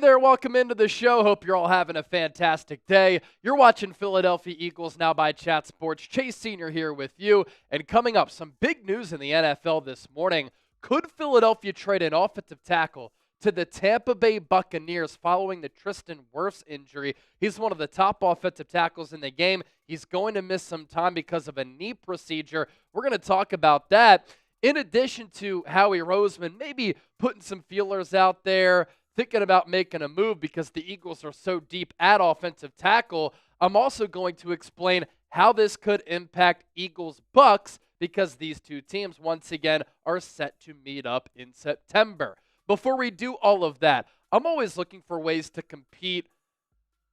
there, welcome into the show. Hope you're all having a fantastic day. You're watching Philadelphia Eagles Now by Chat Sports. Chase Sr. here with you. And coming up, some big news in the NFL this morning. Could Philadelphia trade an offensive tackle to the Tampa Bay Buccaneers following the Tristan Wirfs injury? He's one of the top offensive tackles in the game. He's going to miss some time because of a knee procedure. We're going to talk about that. In addition to Howie Roseman maybe putting some feelers out there, thinking about making a move because the Eagles are so deep at offensive tackle, I'm also going to explain how this could impact Eagles-Bucs because these two teams, once again, are set to meet up in September. Before we do all of that, I'm always looking for ways to compete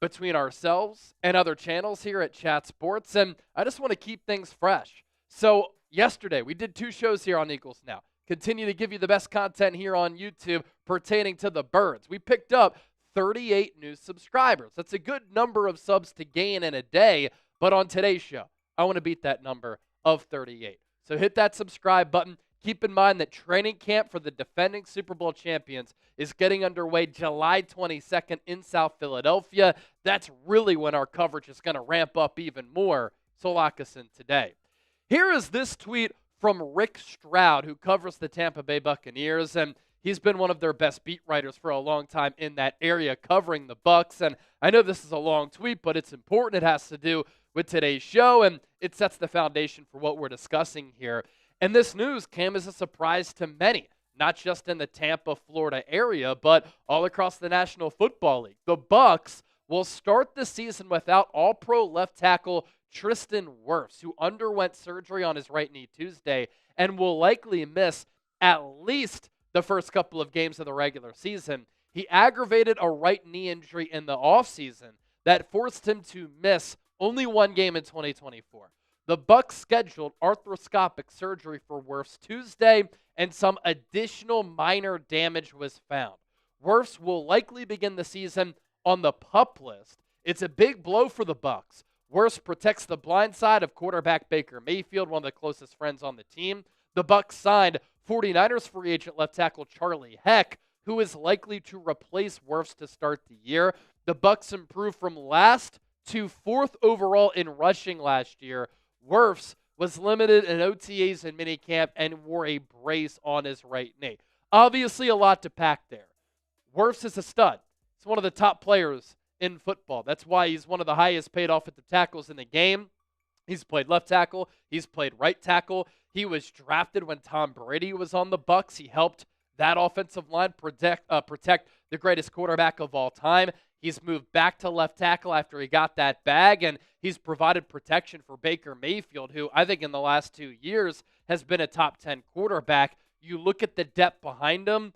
between ourselves and other channels here at Chat Sports, and I just want to keep things fresh. So yesterday, we did 2 shows here on Eagles Now. Continue to give you the best content here on YouTube pertaining to the Birds. We picked up 38 new subscribers. That's a good number of subs to gain in a day, but on today's show, I want to beat that number of 38. So hit that subscribe button. Keep in mind that training camp for the defending Super Bowl champions is getting underway July 22nd in South Philadelphia. That's really when our coverage is going to ramp up even more, so lock us in today. Here is this tweet from Rick Stroud, who covers the Tampa Bay Buccaneers, and he's been one of their best beat writers for a long time in that area covering the Bucs. And I know this is a long tweet, but it's important. It has to do with today's show, and it sets the foundation for what we're discussing here. And this news came as a surprise to many, not just in the Tampa, Florida area, but all across the National Football League. The Bucs will start the season without All-Pro left tackle Tristan Wirfs, who underwent surgery on his right knee Tuesday and will likely miss at least the first couple of games of the regular season. He aggravated a right knee injury in the offseason that forced him to miss only 1 game in 2024. The Bucs scheduled arthroscopic surgery for Wirfs Tuesday, and some additional minor damage was found. Wirfs will likely begin the season on the PUP list. It's a big blow for the Bucs. Wirfs protects the blind side of quarterback Baker Mayfield, one of the closest friends on the team. The Bucs signed 49ers free agent left tackle Charlie Heck, who is likely to replace Wirfs to start the year. The Bucs improved from last to 4th overall in rushing last year. Wirfs was limited in OTAs and minicamp and wore a brace on his right knee. Obviously a lot to pack there. Wirfs is a stud. He's one of the top players in football. That's why he's one of the highest paid offensive tackles in the game. He's played left tackle. He's played right tackle. He was drafted when Tom Brady was on the Bucs. He helped that offensive line protect the greatest quarterback of all time. He's moved back to left tackle after he got that bag, and he's provided protection for Baker Mayfield, who I think in the last 2 years has been a top 10 quarterback. You look at the depth behind him,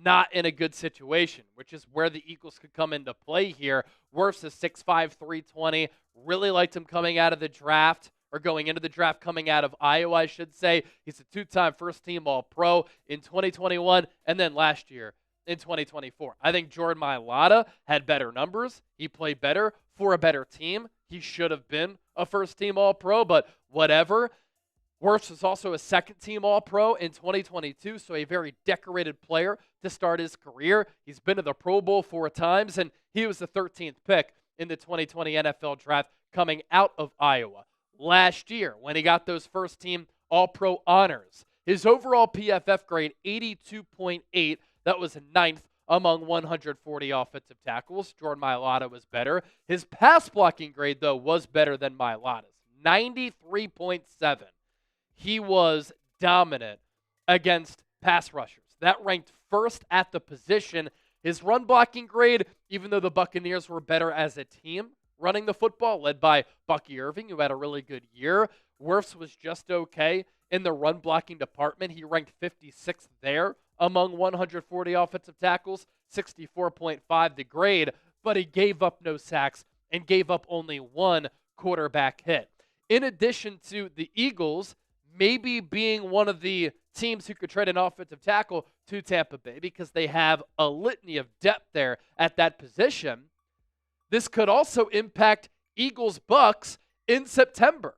not in a good situation, which is where the Eagles could come into play here. Wirfs is 6'5", 320. Really liked him coming out of the draft, or going into the draft, coming out of Iowa, I should say. He's a 2-time first-team All-Pro in 2021 and then last year in 2024. I think Jordan Mailata had better numbers. He played better for a better team. He should have been a first-team All-Pro, but whatever. Wirfs was also a second-team All-Pro in 2022, so a very decorated player to start his career. He's been to the Pro Bowl 4 times, and he was the 13th pick in the 2020 NFL Draft coming out of Iowa. Last year, when he got those first-team All-Pro honors, his overall PFF grade, 82.8. That was 9th among 140 offensive tackles. Jordan Mailata was better. His pass-blocking grade, though, was better than Mailata's, 93.7. He was dominant against pass rushers. That ranked first at the position. His run blocking grade, even though the Buccaneers were better as a team running the football, led by Bucky Irving, who had a really good year, Wirfs was just okay in the run blocking department. He ranked 56th there among 140 offensive tackles, 64.5 the grade, but he gave up no sacks and gave up only 1 quarterback hit. In addition to the Eagles maybe being one of the teams who could trade an offensive tackle to Tampa Bay because they have a litany of depth there at that position, this could also impact Eagles-Bucs in September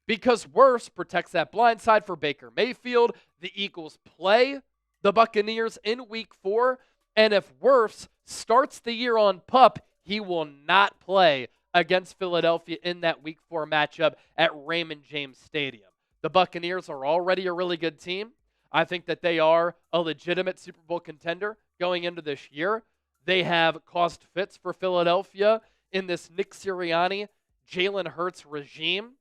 because Wirfs protects that blind side for Baker Mayfield. The Eagles play the Buccaneers in Week 4, And if Wirfs starts the year on PUP, he will not play against Philadelphia in that Week 4 matchup at Raymond James Stadium. The Buccaneers are already a really good team. I think that they are a legitimate Super Bowl contender going into this year. They have caused fits for Philadelphia in this Nick Sirianni, Jalen Hurts regime.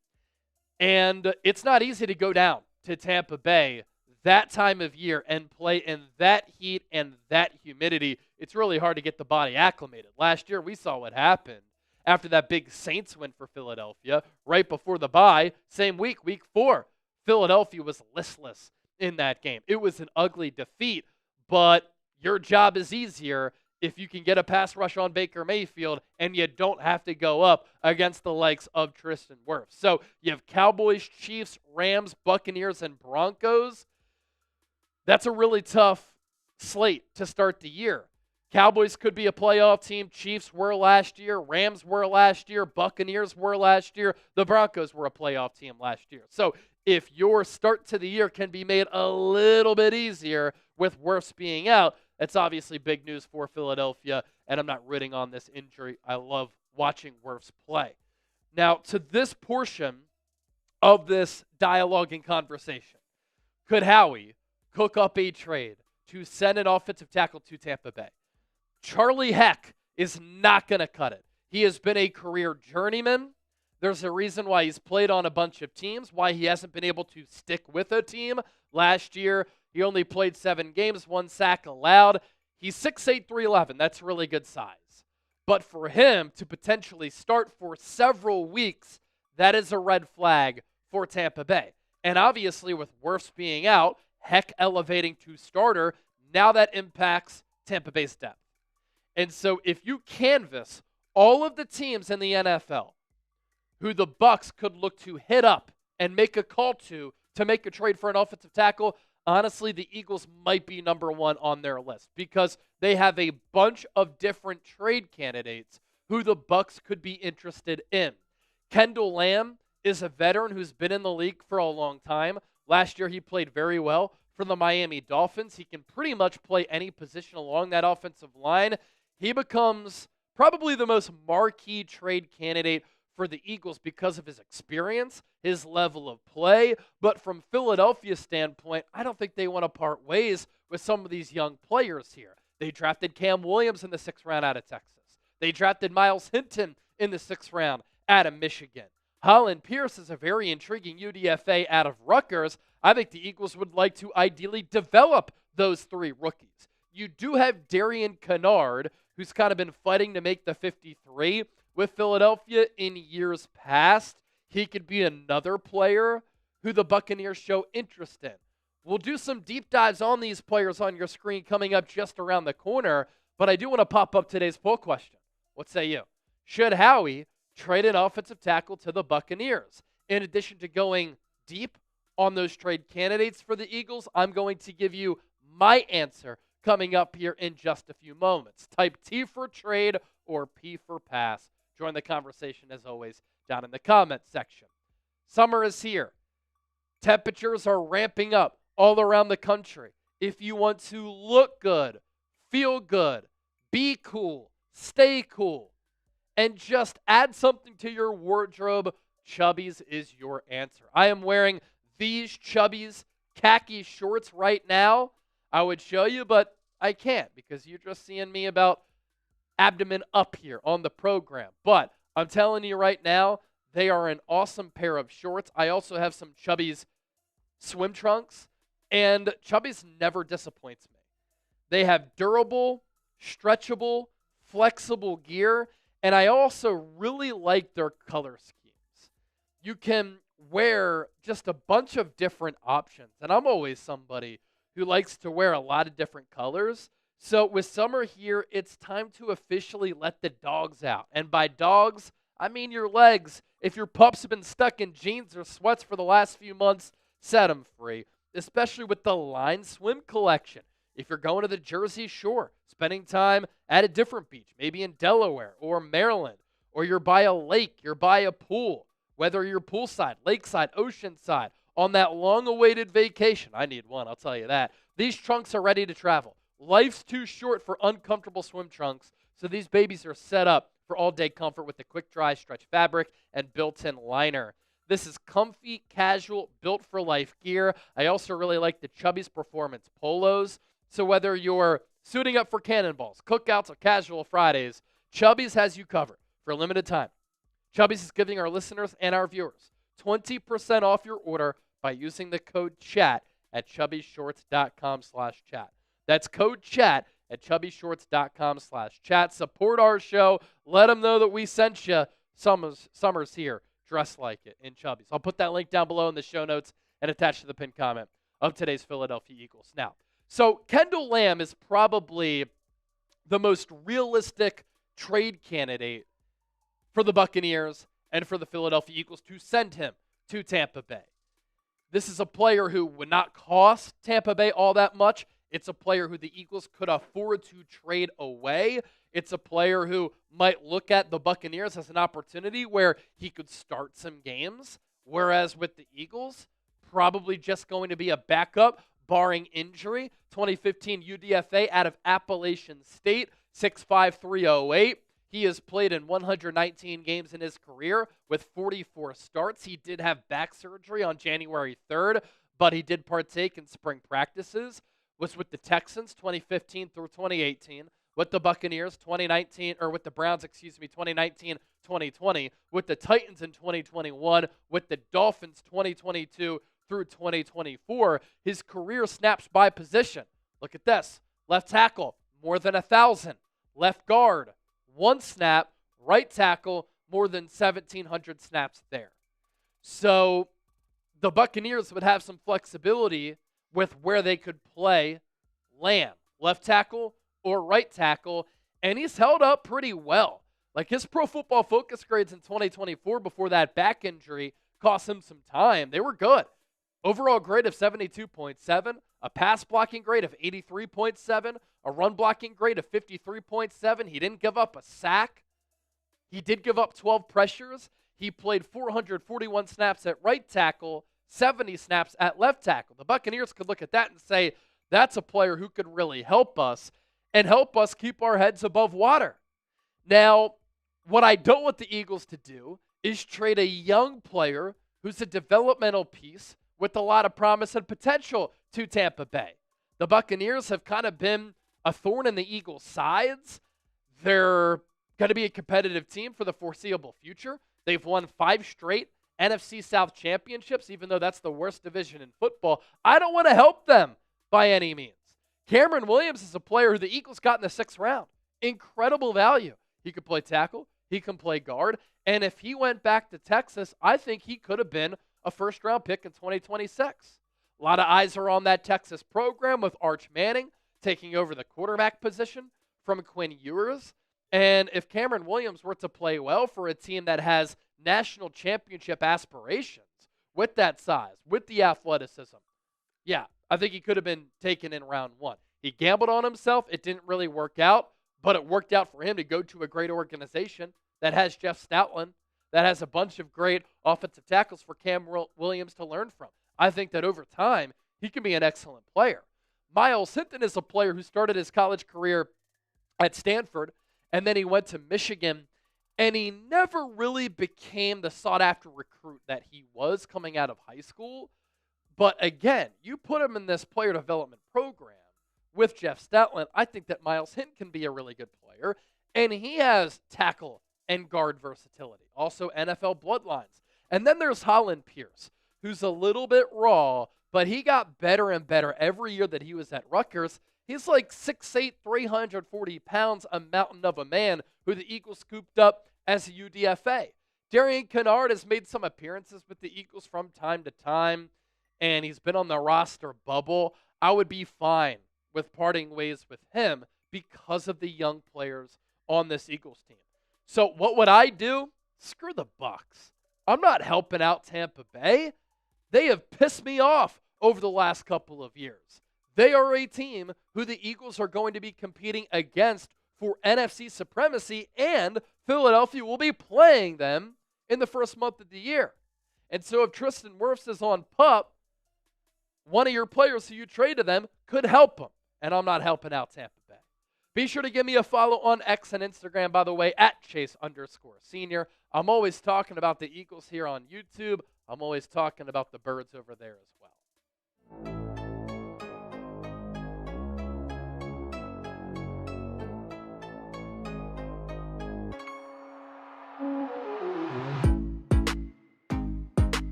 And it's not easy to go down to Tampa Bay that time of year and play in that heat and that humidity. It's really hard to get the body acclimated. Last year, we saw what happened after that big Saints win for Philadelphia. Right before the bye, same week, Week 4, Philadelphia was listless in that game. It was an ugly defeat, but your job is easier if you can get a pass rush on Baker Mayfield and you don't have to go up against the likes of Tristan Wirfs. So you have Cowboys, Chiefs, Rams, Buccaneers, and Broncos. That's a really tough slate to start the year. Cowboys could be a playoff team. Chiefs were last year. Rams were last year. Buccaneers were last year. The Broncos were a playoff team last year. So if your start to the year can be made a little bit easier with Wirfs being out, that's obviously big news for Philadelphia, and I'm not rooting on this injury. I love watching Wirfs play. Now, to this portion of this dialogue and conversation, could Howie cook up a trade to send an offensive tackle to Tampa Bay? Charlie Heck is not going to cut it. He has been a career journeyman. There's a reason why he's played on a bunch of teams, why he hasn't been able to stick with a team. Last year, he only played 7 games, 1 sack allowed. He's 6'8", 311. That's really good size. But for him to potentially start for several weeks, that is a red flag for Tampa Bay. And obviously with Wirfs being out, Heck elevating to starter, now that impacts Tampa Bay's depth. And so if you canvass all of the teams in the NFL who the Bucs could look to hit up and make a call to make a trade for an offensive tackle, honestly, the Eagles might be number 1 on their list because they have a bunch of different trade candidates who the Bucs could be interested in. Kendall Lamm is a veteran who's been in the league for a long time. Last year, he played very well for the Miami Dolphins. He can pretty much play any position along that offensive line. He becomes probably the most marquee trade candidate for the Eagles because of his experience, his level of play. But from Philadelphia's standpoint, I don't think they want to part ways with some of these young players here. They drafted Cam Williams in the 6th round out of Texas. They drafted Myles Hinton in the 6th round out of Michigan. Hollin Pierce is a very intriguing UDFA out of Rutgers. I think the Eagles would like to ideally develop those 3 rookies. You do have Darian Kinnard, who's kind of been fighting to make the 53 with Philadelphia in years past. He could be another player who the Buccaneers show interest in. We'll do some deep dives on these players on your screen coming up just around the corner, but I do want to pop up today's poll question. What say you? Should Howie trade an offensive tackle to the Buccaneers? In addition to going deep on those trade candidates for the Eagles, I'm going to give you my answer coming up here in just a few moments. Type T for trade or P for pass. Join the conversation, as always, down in the comments section. Summer is here. Temperatures are ramping up all around the country. If you want to look good, feel good, be cool, stay cool, and just add something to your wardrobe, Chubbies is your answer. I am wearing these Chubbies khaki shorts right now. I would show you, but I can't because you're just seeing me about abdomen up here on the program. But I'm telling you right now, they are an awesome pair of shorts. I also have some Chubbies swim trunks, and Chubbies never disappoints me. They have durable, stretchable, flexible gear, and I also really like their color schemes. You can wear just a bunch of different options, and I'm always somebody who likes to wear a lot of different colors. So with summer here, it's time to officially let the dogs out. And by dogs, I mean your legs. If your pups have been stuck in jeans or sweats for the last few months, set them free, especially with the Line Swim collection. If you're going to the Jersey Shore, spending time at a different beach, maybe in Delaware or Maryland, or you're by a lake, you're by a pool, whether you're poolside, lakeside, oceanside, on that long-awaited vacation. I need one, I'll tell you that. These trunks are ready to travel. Life's too short for uncomfortable swim trunks, so these babies are set up for all-day comfort with the quick-dry stretch fabric and built-in liner. This is comfy, casual, built-for-life gear. I also really like the Chubbies Performance Polos. So whether you're suiting up for cannonballs, cookouts, or casual Fridays, Chubbies has you covered for a limited time. Chubbies is giving our listeners and our viewers 20% off your order by using the code CHAT at chubbyshorts.com/chat. That's code CHAT at chubbyshorts.com/chat. Support our show. Let them know that we sent you. Summer's here. Dress like it in Chubbies. I'll put that link down below in the show notes and attached to the pinned comment of today's Philadelphia Eagles. Now, so Kendall Lamm is probably the most realistic trade candidate for the Buccaneers and for the Philadelphia Eagles to send him to Tampa Bay. This is a player who would not cost Tampa Bay all that much. It's a player who the Eagles could afford to trade away. It's a player who might look at the Buccaneers as an opportunity where he could start some games, whereas with the Eagles, probably just going to be a backup, barring injury. 2015 UDFA out of Appalachian State, 6'5", 308. He has played in 119 games in his career with 44 starts. He did have back surgery on January 3rd, but he did partake in spring practices. Was with the Texans 2015 through 2018, with the Buccaneers 2019, or with the Browns, 2019, 2020, with the Titans in 2021, with the Dolphins 2022 through 2024. His career snaps by position. Look at this. Left tackle, more than 1,000. Left guard, 1 snap. Right tackle, more than 1,700 snaps there. So the Buccaneers would have some flexibility with where they could play Lamm, left tackle or right tackle, and he's held up pretty well. Like his Pro Football Focus grades in 2024 before that back injury cost him some time. They were good. Overall grade of 72.7, a pass blocking grade of 83.7, a run blocking grade of 53.7. He didn't give up a sack. He did give up 12 pressures. He played 441 snaps at right tackle, 70 snaps at left tackle. The Buccaneers could look at that and say, that's a player who could really help us and help us keep our heads above water. Now, what I don't want the Eagles to do is trade a young player who's a developmental piece with a lot of promise and potential to Tampa Bay. The Buccaneers have kind of been a thorn in the Eagles' sides. They're going to be a competitive team for the foreseeable future. They've won 5 straight NFC South championships, even though that's the worst division in football. I don't want to help them by any means. Cameron Williams is a player who the Eagles got in the 6th round. Incredible value. He could play tackle. He can play guard. And if he went back to Texas, I think he could have been a first-round pick in 2026. A lot of eyes are on that Texas program with Arch Manning taking over the quarterback position from Quinn Ewers. And if Cameron Williams were to play well for a team that has national championship aspirations with that size, with the athleticism, yeah, I think he could have been taken in round 1. He gambled on himself. It didn't really work out, but it worked out for him to go to a great organization that has Jeff Stoutland, that has a bunch of great offensive tackles for Cam Williams to learn from. I think that over time, he can be an excellent player. Myles Hinton is a player who started his college career at Stanford, and then he went to Michigan, and he never really became the sought-after recruit that he was coming out of high school. But again, you put him in this player development program with Jeff Stoutland, I think that Myles Hinton can be a really good player, and he has tackle and guard versatility, also NFL bloodlines. And then there's Hollin Pierce, who's a little bit raw, but he got better and better every year that he was at Rutgers. He's like 6'8", 340 pounds, a mountain of a man who the Eagles scooped up as a UDFA. Darian Kinnard has made some appearances with the Eagles from time to time, and he's been on the roster bubble. I would be fine with parting ways with him because of the young players on this Eagles team. So what would I do? Screw the Bucs. I'm not helping out Tampa Bay. They have pissed me off over the last couple of years. They are a team who the Eagles are going to be competing against for NFC supremacy, and Philadelphia will be playing them in the first month of the year. And so if Tristan Wirfs is on PUP, one of your players who you trade to them could help him. and I'm not helping out Tampa Bay. Be sure to give me a follow on X and Instagram, by the way, at Chase_Senior. I'm always talking about the Eagles here on YouTube. I'm always talking about the Birds over there as well.